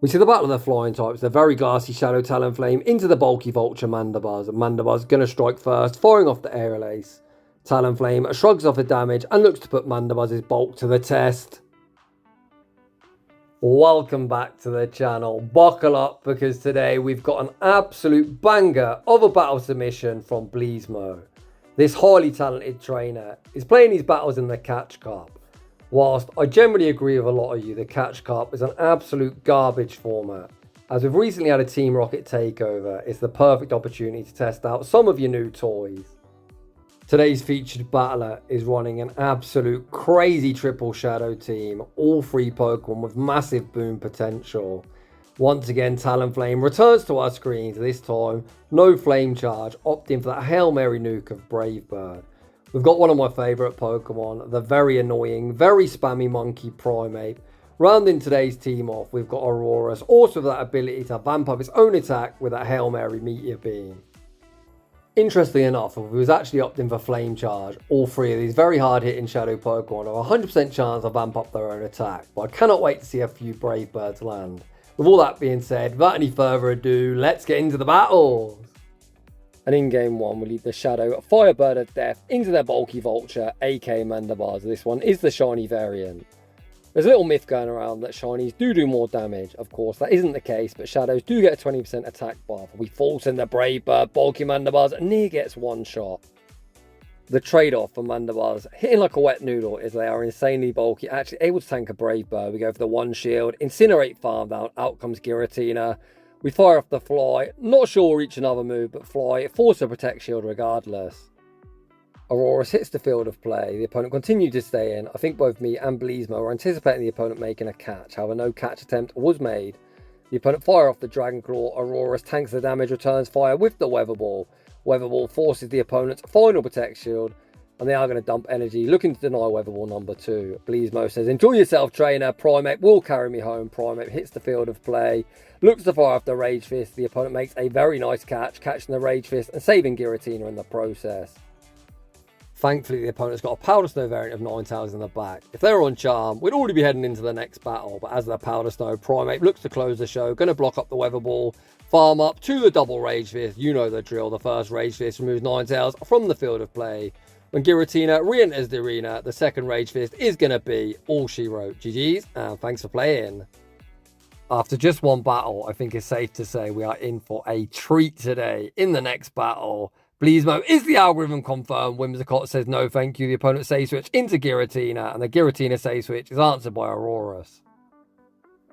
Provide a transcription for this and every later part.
We see the battle of the flying types, the very glassy Shadow Talonflame into the bulky Vulture Mandibuzz. Mandibuzz going to strike first, firing off the Aerial Ace. Talonflame shrugs off the damage and looks to put Mandibuzz's bulk to the test. Welcome back to the channel. Buckle up because today we've got an absolute banger of a battle submission from Blezmo. This highly talented trainer is playing his battles in the Catch Cup. Whilst I generally agree with a lot of you, the Catch Cup is an absolute garbage format. As we've recently had a Team Rocket takeover, it's the perfect opportunity to test out some of your new toys. Today's featured battler is running an absolute crazy triple shadow team, all three Pokemon with massive boom potential. Once again, Talonflame returns to our screens, this time no Flame Charge, opting for that Hail Mary nuke of Brave Bird. We've got one of my favourite Pokemon, the very annoying, very spammy monkey Primeape. Rounding today's team off, we've got Aurorus, also with that ability to vamp up its own attack with that Hail Mary Meteor Beam. Interestingly enough, if we was actually opting for Flame Charge, all three of these very hard hitting Shadow Pokemon have a 100% chance to vamp up their own attack, but I cannot wait to see a few Brave Birds land. With all that being said, without any further ado, let's get into the battles! And in game one, we lead the Shadow Firebird of Death into their bulky Vulture, aka Mandibuzz. This one is the shiny variant. There's a little myth going around that shinies do more damage. Of course, that isn't the case, but shadows do get a 20% attack buff. We force in the Brave Bird, bulky Mandibuzz, and near gets one shot. The trade-off for Mandibuzz, hitting like a wet noodle, is they are insanely bulky, actually able to tank a Brave Bird. We go for the one shield, Incinerate Farm Down, out comes Giratina. We fire off the Fly, not sure we'll reach another move, but Fly, force a Protect Shield regardless. Aurorus hits the field of play, the opponent continued to stay in. I think both me and Blezmo were anticipating the opponent making a catch, however no catch attempt was made. The opponent fire off the Dragon Claw, Aurorus tanks the damage, returns fire with the Weather Ball. Weather Ball forces the opponent's final Protect Shield, and they are going to dump energy, looking to deny Weather Ball number 2. Blezmo says, enjoy yourself trainer, Primeape will carry me home. Primeape hits the field of play, looks to fire off the Rage Fist. The opponent makes a very nice catch, catching the Rage Fist and saving Giratina in the process. Thankfully, the opponent's got a Powder Snow variant of Ninetales in the back. If they were on Charm, we'd already be heading into the next battle, but as the Powder Snow, Primeape looks to close the show, going to block up the Weather Ball, farm up to the double Rage Fist. You know the drill, the first Rage Fist removes Ninetales from the field of play. When Giratina re-enters the arena, the second Rage Fist is going to be all she wrote. GG's, and thanks for playing. After just one battle, I think it's safe to say we are in for a treat today. In the next battle, Blezmo is the algorithm confirmed. Whimsicott says no thank you. The opponent save switch into Giratina, and the Giratina save switch is answered by Aurorus.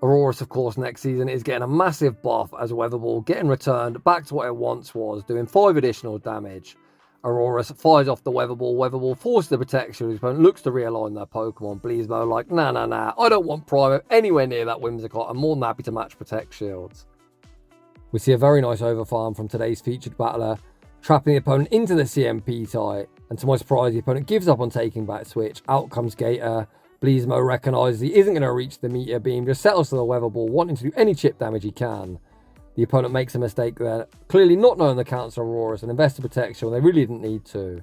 Aurorus, of course, next season is getting a massive buff as a Weather Ball, getting returned back to what it once was, doing 5 additional damage. Aurorus fires off the Weather Ball forces the protection. His opponent looks to realign their Pokemon. Blezmo like, nah, I don't want Primeape anywhere near that Whimsicott. I'm more than happy to match Protect Shields. We see a very nice overfarm from today's featured battler, trapping the opponent into the CMP type. And to my surprise, the opponent gives up on taking back switch. Out comes Gator. Blezmo recognises he isn't going to reach the Meteor Beam, just settles to the Weather Ball, wanting to do any chip damage he can. The opponent makes a mistake there, clearly not knowing the counts of Aurorus and invested protection when they really didn't need to.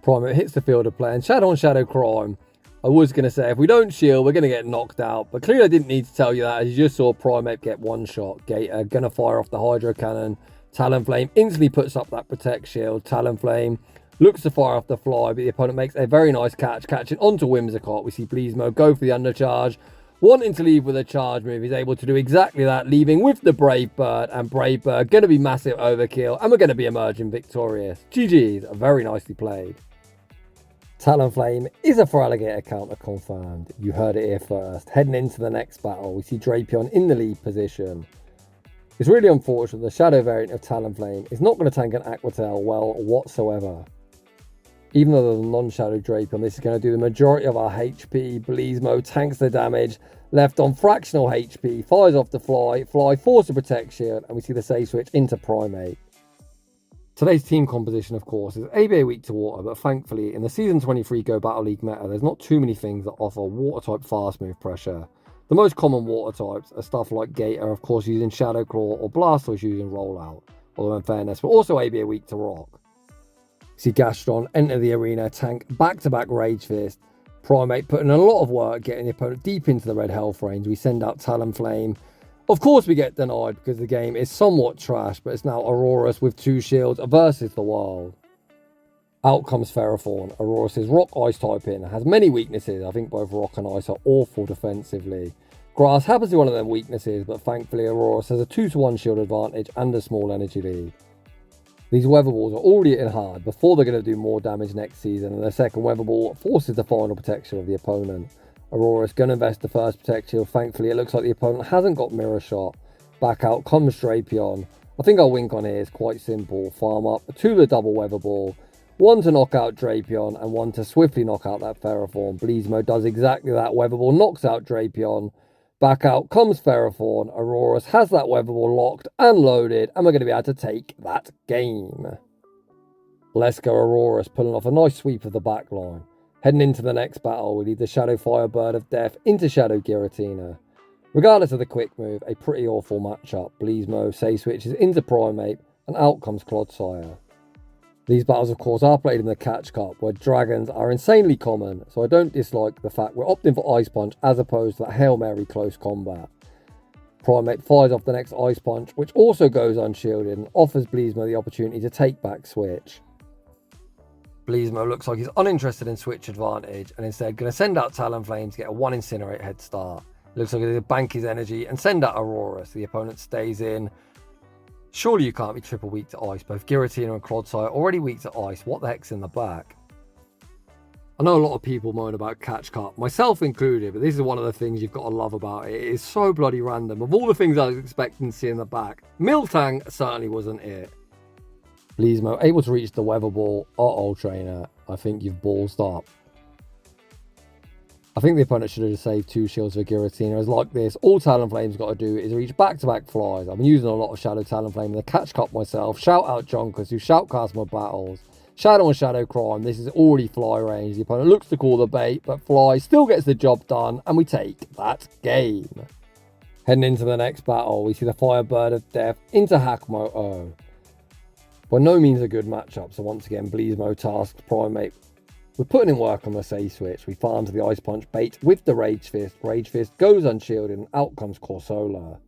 Primeape hits the field of play, and Shadow on Shadow crime. I was going to say, if we don't shield, we're going to get knocked out, but clearly I didn't need to tell you that, as you just saw Primeape get one shot. Gator going to fire off the Hydro Cannon. Talonflame instantly puts up that Protect Shield. Talonflame looks to fire off the Fly, but the opponent makes a very nice catch, catching onto Whimsicott. We see Blezmo go for the undercharge. Wanting to leave with a charge move, he's able to do exactly that, leaving with the Brave Bird, and Brave Bird going to be massive overkill, and we're going to be emerging victorious. GG's, very nicely played. Talonflame is a Feraligatr counter confirmed. You heard it here first. Heading into the next battle, we see Drapion in the lead position. It's really unfortunate the Shadow variant of Talonflame is not going to tank an Aqua Tail well whatsoever. Even though the non-Shadow Drapion, this is going to do the majority of our HP. Blezmo tanks the damage, left on fractional HP, fires off the Fly forces a Protect Shield, and we see the save switch into Primeape. Today's team composition, of course, is ABA weak to water, but thankfully in the Season 23 Go Battle League meta, there's not too many things that offer water-type fast move pressure. The most common water types are stuff like Gator, of course, using Shadow Claw, or Blastoise using Rollout, although in fairness, we're also ABA weak to rock. See Gastron enter the arena, tank back-to-back Rage Fist. Primeape putting in a lot of work, getting the opponent deep into the red health range. We send out Talonflame Of course we get denied because the game is somewhat trash, but it's now Aurorus with 2 shields versus the wild. Out comes Ferrothorn. Aurorus is rock ice typing, has many weaknesses. I think both rock and ice are awful defensively. Grass happens to be one of them weaknesses, but thankfully Aurorus has a 2-to-1 shield advantage and a small energy lead. These weather balls are already hitting hard before they're going to do more damage next season, and the second weather ball forces the final protection of the opponent. Aurorus going to invest the first protect shield. Thankfully it looks like the opponent hasn't got mirror shot. Back out comes Drapion. I think our wink on here is quite simple. Farm up 2 the double weather ball, 1 to knock out Drapion and 1 to swiftly knock out that Ferrothorn. Blezmo does exactly that. Weather ball knocks out Drapion. Back out comes Ferrothorn. Aurorus has that weather ball locked and loaded, and we're going to be able to take that game. Let's go Aurorus, pulling off a nice sweep of the back line. Heading into the next battle, we lead the Shadow Fire Bird of Death into Shadow Giratina. Regardless of the quick move, a pretty awful matchup. Blezmo safe switches into Primeape, and out comes Clodsire. These battles, of course, are played in the Catch Cup, where dragons are insanely common, so I don't dislike the fact we're opting for Ice Punch as opposed to that Hail Mary close combat. Primeape fires off the next Ice Punch, which also goes unshielded and offers Blezmo the opportunity to take back Switch. Blezmo looks like he's uninterested in Switch advantage and instead going to send out Talonflame to get a 1 Incinerate head start. Looks like he's going to bank his energy and send out Aurorus. The opponent stays in. Surely you can't be triple weak to ice. Both Giratina and Clodsire already weak to ice. What the heck's in the back? I know a lot of people moan about Catch Cup, myself included, but this is one of the things you've got to love about it. It is so bloody random. Of all the things I was expecting to see in the back, Miltank certainly wasn't it. Blezmo able to reach the weather ball. Uh-oh, trainer. I think you've ballsed up. I think the opponent should have just saved 2 shields for Giratina. As like this, all Talonflame's got to do is reach back-to-back flies. I've been using a lot of Shadow Talonflame in the Catch Cup myself. Shout out Jonkers who shoutcast my battles. Shadow and Shadow Crime. This is already fly range. The opponent looks to call the bait, but fly still gets the job done, and we take that game. Heading into the next battle, we see the Firebird of Death into Hakmo-O. By no means a good matchup, so once again, Blezmo tasks Primeape. We're putting in work on the safe switch. We farm to the Ice Punch bait with the Rage Fist. Rage Fist goes unshielded and out comes Corsola.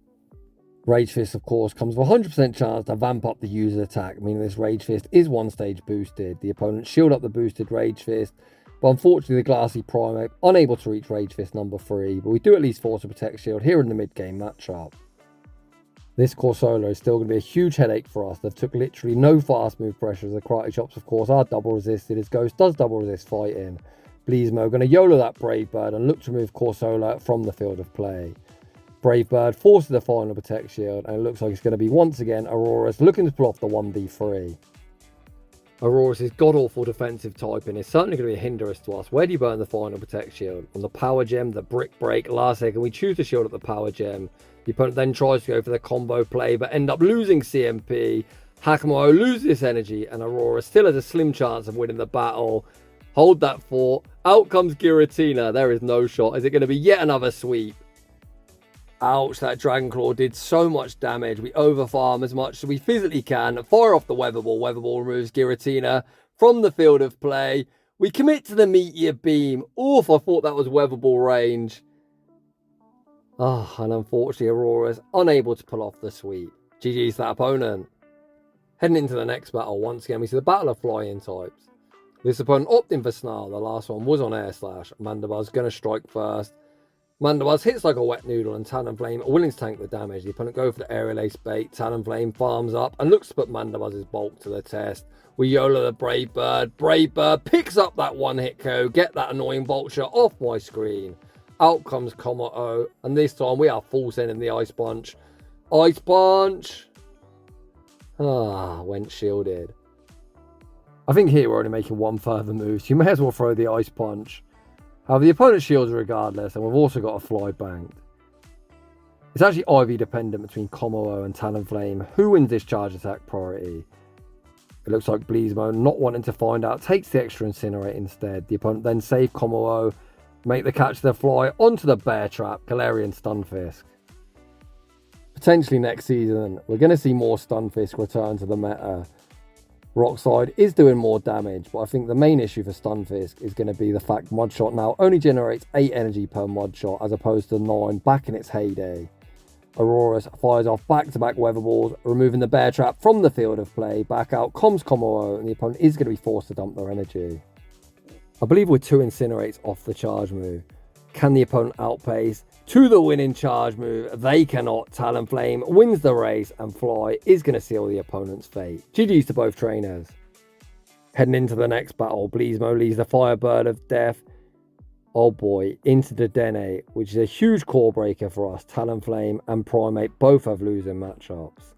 Rage Fist, of course, comes with a 100% chance to vamp up the user's attack, meaning this Rage Fist is 1 stage boosted. The opponent shield up the boosted Rage Fist, but unfortunately the glassy Primeape unable to reach Rage Fist number 3, but we do at least force a Protect Shield here in the mid-game matchup. This Corsola is still going to be a huge headache for us. They've took literally no fast move pressure, as the Karate Chops, of course, are double resisted. His Ghost does double resist fighting. Blezmo going to YOLO that Brave Bird and look to remove Corsola from the field of play. Brave Bird forces the final Protect Shield, and it looks like it's going to be once again Aurorus looking to pull off the 1v3. Aurorus' god-awful defensive typing is certainly going to be a hindrance to us. Where do you burn the final Protect Shield? On the Power Gem, the Brick Break. Last second, we choose to shield up the Power Gem. The opponent then tries to go for the combo play, but end up losing CMP. Hakmo-O loses this energy, and Aurora still has a slim chance of winning the battle. Hold that fort. Out comes Giratina. There is no shot. Is it going to be yet another sweep? Ouch, that Dragon Claw did so much damage. We overfarm as much as we physically can. Fire off the Weather Ball. Weather Ball removes Giratina from the field of play. We commit to the Meteor Beam. Oof, I thought that was Weather Ball range. And unfortunately, Aurora's unable to pull off the sweep. GG's that opponent. Heading into the next battle, once again, we see the battle of flying types. This opponent opting for Snarl. The last one was on Air Slash. Mandibuzz going to strike first. Mandibuzz hits like a wet noodle, and Talonflame are willing to tank the damage. The opponent go for the Aerial Ace bait. Talonflame farms up and looks to put Mandibuzz's bulk to the test. We YOLO the Brave Bird. Brave Bird picks up that one-hit KO. Get that annoying Vulture off my screen. Out comes Komodo, and this time we are full sending the Ice Punch. Ice Punch! Went shielded. I think here we're only making one further move, so you may as well throw the Ice Punch. However, the opponent shields regardless, and we've also got a fly banked. It's actually IV dependent between Komodo and Talonflame. Who wins this charge attack priority? It looks like Blezmo, not wanting to find out, takes the extra Incinerate instead. The opponent then save Komodo, make the catch the fly onto the Bear Trap, Galarian Stunfisk. Potentially next season, we're going to see more Stunfisk return to the meta. Rockslide is doing more damage, but I think the main issue for Stunfisk is going to be the fact Mudshot now only generates 8 energy per Mudshot as opposed to 9 back in its heyday. Aurorus fires off back-to-back weather balls, removing the bear trap from the field of play. Back out comes Komoro, and the opponent is going to be forced to dump their energy. I believe we're 2 Incinerates off the charge move. Can the opponent outpace? To the winning charge move, they cannot. Talonflame wins the race, and Fly is going to seal the opponent's fate. GG's to both trainers. Heading into the next battle, Blezmo leads the Firebird of Death, oh boy, into the Dene, which is a huge core breaker for us. Talonflame and Primeape both have losing matchups.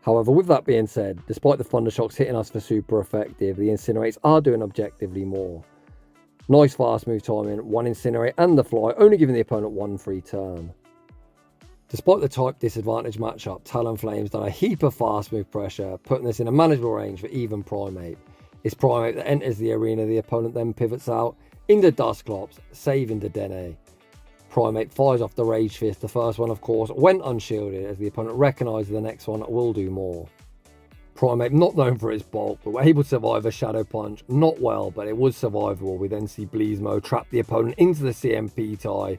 However, with that being said, despite the Thundershocks hitting us for super effective, the Incinerates are doing objectively more. Nice fast move timing, 1 Incinerate and the Fly, only giving the opponent 1 free turn. Despite the type disadvantage matchup, Talonflame's done a heap of fast move pressure, putting this in a manageable range for even Primeape. It's Primeape that enters the arena, the opponent then pivots out into Dusclops, saving the Dene. Primeape fires off the Rage Fist. The first one, of course, went unshielded as the opponent recognises the next one will do more. Primeape, not known for its bulk, but were able to survive a Shadow Punch. Not well, but it was survivable. We then see Blezmo trap the opponent into the CMP tie.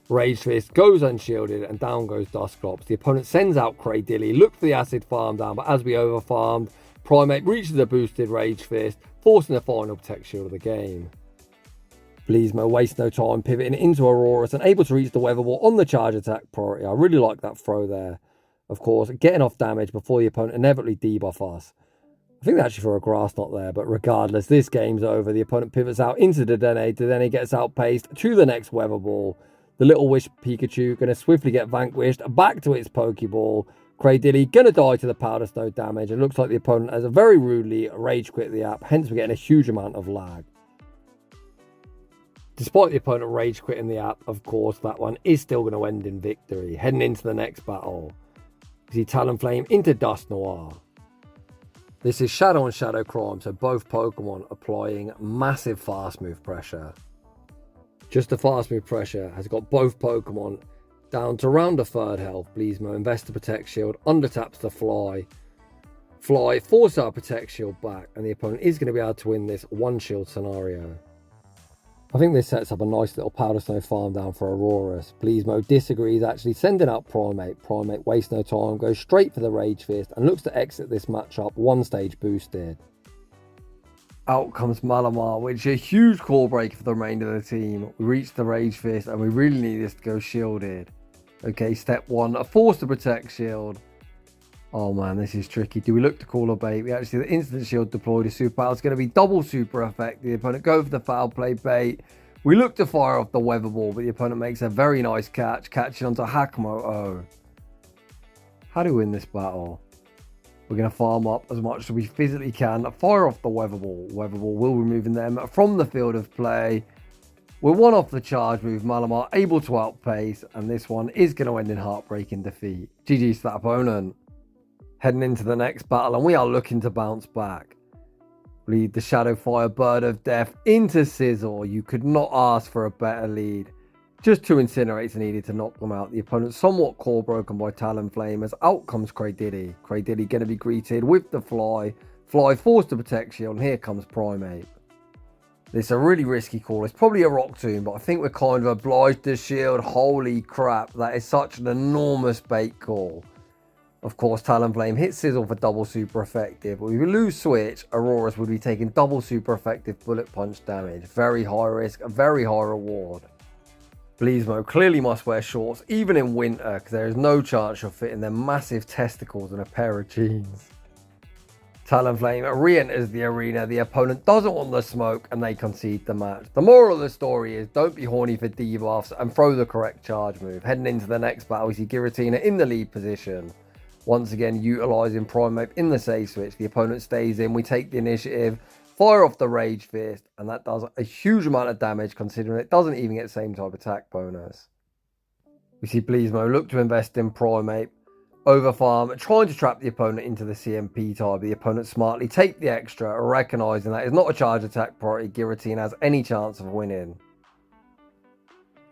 Rage Fist goes unshielded and down goes Dusclops. The opponent sends out Cradilly, look for the acid farm down, but as we overfarmed, Primeape reaches the boosted Rage Fist, forcing the final Protect Shield of the game. Blezmo wastes no time pivoting into Aurorus and able to reach the Weather Ball on the charge attack priority. I really like that throw there. Of course, getting off damage before the opponent inevitably debuff us. I think they actually threw a Grass Knot there, but regardless, this game's over. The opponent pivots out into the Dene. The Dene gets outpaced to the next Weather Ball. The Little Wish Pikachu going to swiftly get vanquished back to its Pokeball. Cradilly going to die to the Powder Snow damage. It looks like the opponent has a very rudely rage quit the app, hence we're getting a huge amount of lag. Despite the opponent rage quitting the app, of course, that one is still going to end in victory. Heading into the next battle, we see Talonflame into Dust Noir. This is Shadow on Shadow Crime, so both Pokemon applying massive fast move pressure. Just the fast move pressure has got both Pokemon down to around a third health. Blezmo invests the Protect Shield, undertaps the Fly. Fly forces our Protect Shield back, and the opponent is going to be able to win this one shield scenario. I think this sets up a nice little Powder Snow farm down for Aurorus. Blezmo disagrees, actually sending out Primeape. Primeape wastes no time, goes straight for the Rage Fist, and looks to exit this matchup 1 stage boosted. Out comes Malamar, which is a huge core break for the remainder of the team. We reach the Rage Fist, and we really need this to go shielded. Okay, step 1, force the Protect Shield. Oh man, this is tricky. Do we look to call a bait? We actually see the instant shield deployed. A super power. It's going to be double super effective. The opponent go for the foul play bait. We look to fire off the Weather Ball, but the opponent makes a very nice catch, catching onto Hakamo. Oh. How do we win this battle? We're going to farm up as much as we physically can. Fire off the Weather Ball. Weather Ball will removing them from the field of play. We're 1 off the charge move. Malamar able to outpace, and this one is going to end in heartbreaking defeat. GG's to that opponent. Heading into the next battle, and we are looking to bounce back. Lead the Shadow Fire Bird of Death into Sizzle. You could not ask for a better lead. Just 2 Incinerates needed to knock them out. The opponent somewhat core broken by Talonflame as out comes Cradilly. Cradilly going to be greeted with the Fly. Fly forced to Protect Shield, and here comes Primeape. This is a really risky call. It's probably a Rock Tomb, but I think we're kind of obliged to shield. Holy crap, that is such an enormous bait call. Of course, Talonflame hits Sizzle for double super effective. But if we lose Switch, Aurorus would be taking double super effective bullet punch damage. Very high risk, a very high reward. Blezmo clearly must wear shorts, even in winter, because there is no chance you'll fit in their massive testicles in a pair of jeans. Talonflame re-enters the arena. The opponent doesn't want the smoke, and they concede the match. The moral of the story is don't be horny for debuffs and throw the correct charge move. Heading into the next battle, we see Giratina in the lead position. Once again, utilising Primeape in the save switch. The opponent stays in. We take the initiative, fire off the Rage Fist, and that does a huge amount of damage considering it doesn't even get the same type attack bonus. We see Blezmo look to invest in Primeape, overfarm, trying to trap the opponent into the CMP type. The opponent smartly take the extra, recognising that it's not a charge attack priority. Giratina has any chance of winning.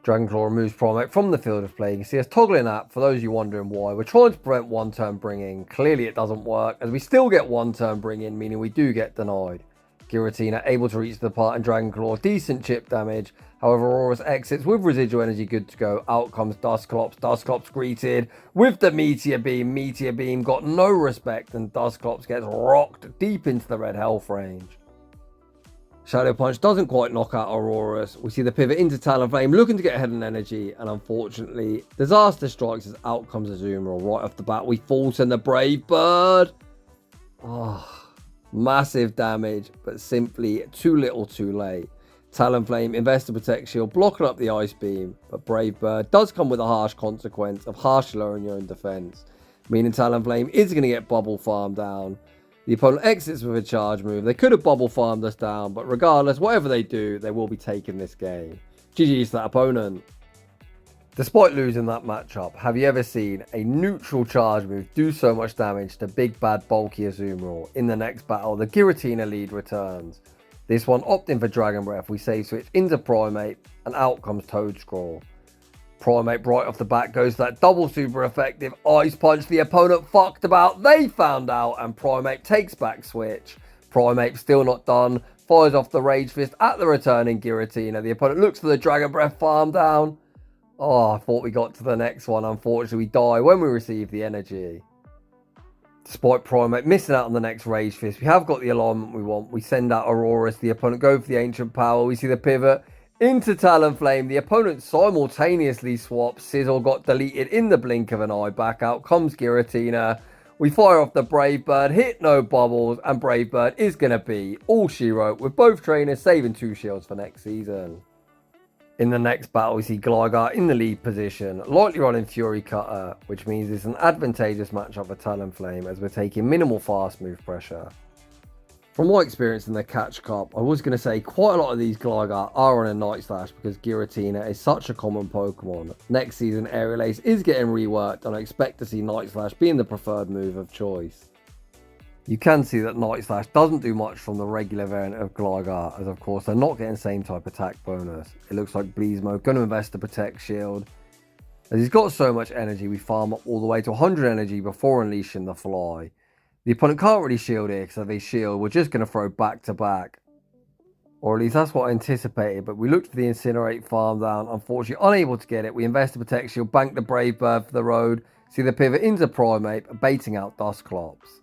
Dragonclaw removes Primeape from the field of play. You can see us toggling that. For those of you wondering why, we're trying to prevent 1 turn bring in. Clearly it doesn't work, as we still get 1 turn bring in, meaning we do get denied. Giratina able to reach the part and Dragon Claw, decent chip damage. However, Aurorus exits with residual energy good to go. Out comes Dusclops. Dusclops greeted with the Meteor Beam. Meteor Beam got no respect and Dusclops gets rocked deep into the red health range. Shadow Punch doesn't quite knock out Aurorus. We see the pivot into Talonflame looking to get ahead in energy, and unfortunately, disaster strikes as out comes Azumarill. Right off the bat, we fall to the Brave Bird. Massive damage, but simply too little too late. Talonflame invests to protect shield, blocking up the Ice Beam, but Brave Bird does come with a harsh consequence of harsh lowering your own defense, meaning Talonflame is going to get bubble farmed down. The opponent exits with a charge move. They could have bubble farmed us down, but regardless, whatever they do, they will be taking this game. GG's to that opponent. Despite losing that matchup, have you ever seen a neutral charge move do so much damage to big bad bulky Azumarill? In the next battle, the Giratina lead returns. This one opting for Dragon Breath, we save switch into Primeape, and out comes Toedscrawl. Primeape right off the bat goes for that double super effective Ice Punch. The opponent fucked about, they found out, and Primeape takes back switch. Primeape still not done, fires off the Rage Fist at the returning Giratina. The opponent looks for the Dragon Breath farm down. I thought we got to the next one. Unfortunately, we die when we receive the energy. Despite Primeape missing out on the next Rage Fist, we have got the alignment we want. We send out Aurorus. The opponent go for the Ancient Power. We see the pivot into Talonflame. The opponent simultaneously swaps. Sizzle got deleted in the blink of an eye. Back out comes Giratina. We fire off the Brave Bird, hit no bubbles, and Brave Bird is going to be all she wrote, with both trainers saving 2 shields for next season. In the next battle, we see Gligar in the lead position, lightly running Fury Cutter, which means it's an advantageous matchup for Talonflame as we're taking minimal fast move pressure. From my experience in the Catch Cup, I was going to say quite a lot of these Gligar are on a Night Slash because Giratina is such a common Pokemon. Next season, Aerial Ace is getting reworked and I expect to see Night Slash being the preferred move of choice. You can see that Night Slash doesn't do much from the regular variant of Gligar, as of course they're not getting the same type attack bonus. It looks like Blezmo going to invest to protect shield. As he's got so much energy, we farm up all the way to 100 energy before unleashing the Fly. The opponent can't really shield here, because if they shield, we're just going to throw back to back. Or at least that's what I anticipated, but we looked for the Incinerate farm down, unfortunately unable to get it. We invest to protect shield, bank the Brave Bird for the road, see the pivot into Primeape, baiting out Dusclops.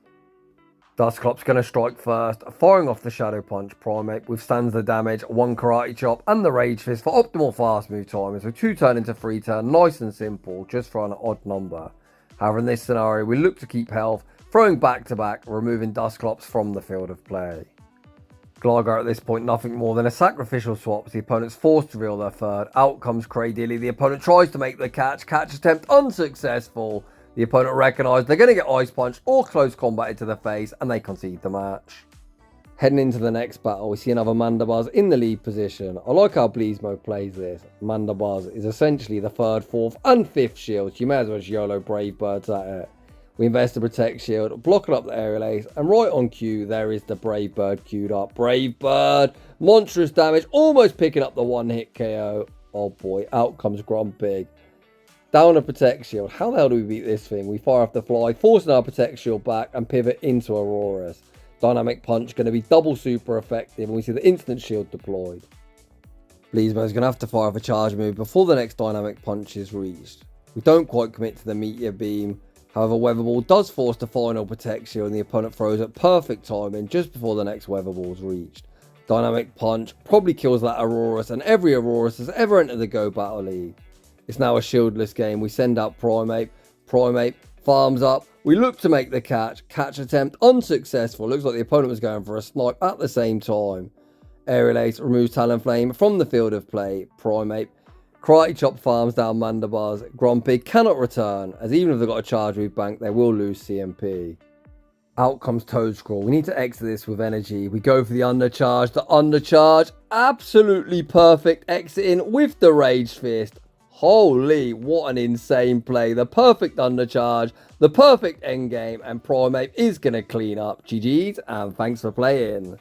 Dusclops going to strike first, firing off the Shadow Punch. Primeape withstands the damage, 1 Karate Chop and the Rage Fist for optimal fast move timing. So 2 turn into 3 turn, nice and simple, just for an odd number. However, in this scenario, we look to keep health, throwing back to back, removing Dusclops from the field of play. Gligar at this point, nothing more than a sacrificial swap. The opponent's forced to reveal their third. Out comes Cradilly. The opponent tries to make the catch attempt unsuccessful. The opponent recognised they're going to get Ice Punch or close combat into the face, and they concede the match. Heading into the next battle, we see another Mandibuzz in the lead position. I like how Blezmo plays this. Mandibuzz is essentially the 3rd, 4th and 5th shields. You may as well just YOLO Brave Birds at it. We invest to protect shield, blocking up the Aerial Ace, and right on cue, there is the Brave Bird queued up. Brave Bird, monstrous damage, almost picking up the 1-hit KO. Oh boy, out comes Grumpig. Down a Protect Shield. How the hell do we beat this thing? We fire off the Fly, forcing our Protect Shield back and pivot into Aurorus. Dynamic Punch going to be double super effective, and we see the instant shield deployed. Blezmo is going to have to fire off a charge move before the next Dynamic Punch is reached. We don't quite commit to the Meteor Beam. However, Weather Ball does force the final Protect Shield, and the opponent throws at perfect timing just before the next Weather Ball is reached. Dynamic Punch probably kills that Aurorus, and every Aurorus has ever entered the Go Battle League. It's now a shieldless game. We send out Primeape. Primeape farms up. We look to make the catch. Catch attempt unsuccessful. Looks like the opponent was going for a snipe at the same time. Aerial Ace removes Talonflame from the field of play. Primeape. Karate Chop farms down Mandibuzz. Grumpig cannot return, as even if they've got a charge move bank, they will lose CMP. Out comes Toedscrawl. We need to exit this with energy. We go for the undercharge. The undercharge. Absolutely perfect. Exiting with the Rage Fist. Holy, what an insane play. The perfect undercharge, the perfect endgame, and Primeape is going to clean up. GG's, and thanks for playing.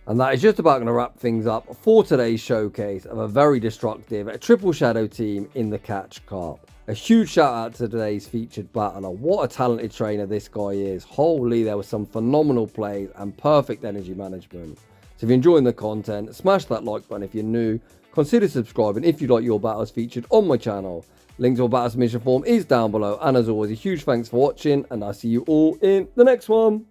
And that is just about going to wrap things up for today's showcase of a very destructive Triple Shadow team in the Catch Cup. A huge shout out to today's featured battler. What a talented trainer this guy is. Holy, there were some phenomenal plays and perfect energy management. So if you're enjoying the content, smash that like button if you're new. Consider subscribing if you'd like your battles featured on my channel. Link to our battle submission form is down below. And as always, a huge thanks for watching, and I'll see you all in the next one.